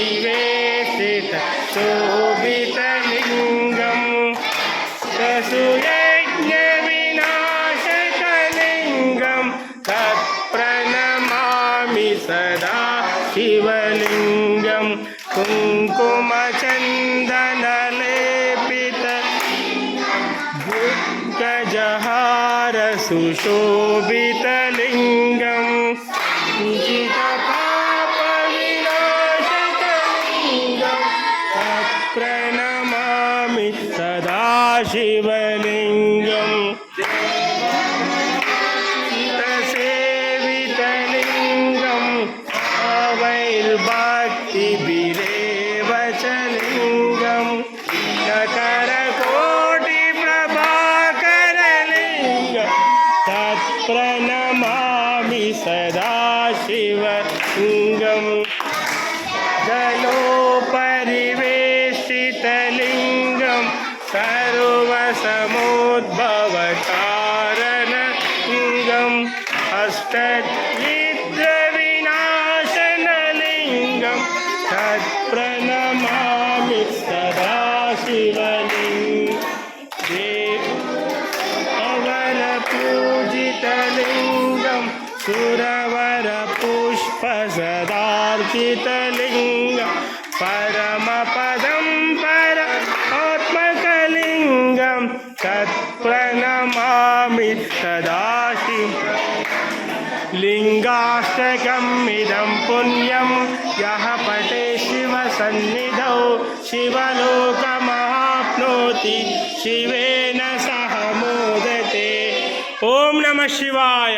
परिवेशित शोभितलिङ्गं सुयज्ञविनाशकलिङ्गं तत्प्रणमामि सदा शिवलिङ्गं कुङ्कुमचन्दनलेपित गजहार सुशोभितलिङ्गं जितपापविनाशकलिङ्गं तत्प्रणमामि सदा शिवलिङ्गं सेवितलिङ्गं अवैर्भक्तिभिरेव च लिङ्गं शकरकोटिप्रभाकरलिङ्गं तत्प्रणमामि सदा शिवलिङ्गं जलोपरिवेशितलिङ्गं सर्वसमुद्भवकारणलिङ्गम् अष्टनिद्रविनाशनलिङ्गं तत्प्रणमामि सदा शिवलिङ्गं अवरपूजितलिङ्गं सुरवरपुष्पसदार्चितलिङ्गं परमपदं परमात्मकलिङ्गं तत्प्रणमामि सदा लिङ्गाष्टकमिदं पुण्यं यः पठे शिवसन्निधौ शिवलोकमाप्नोति शिवेन सह मोदते। ॐ नमः शिवाय।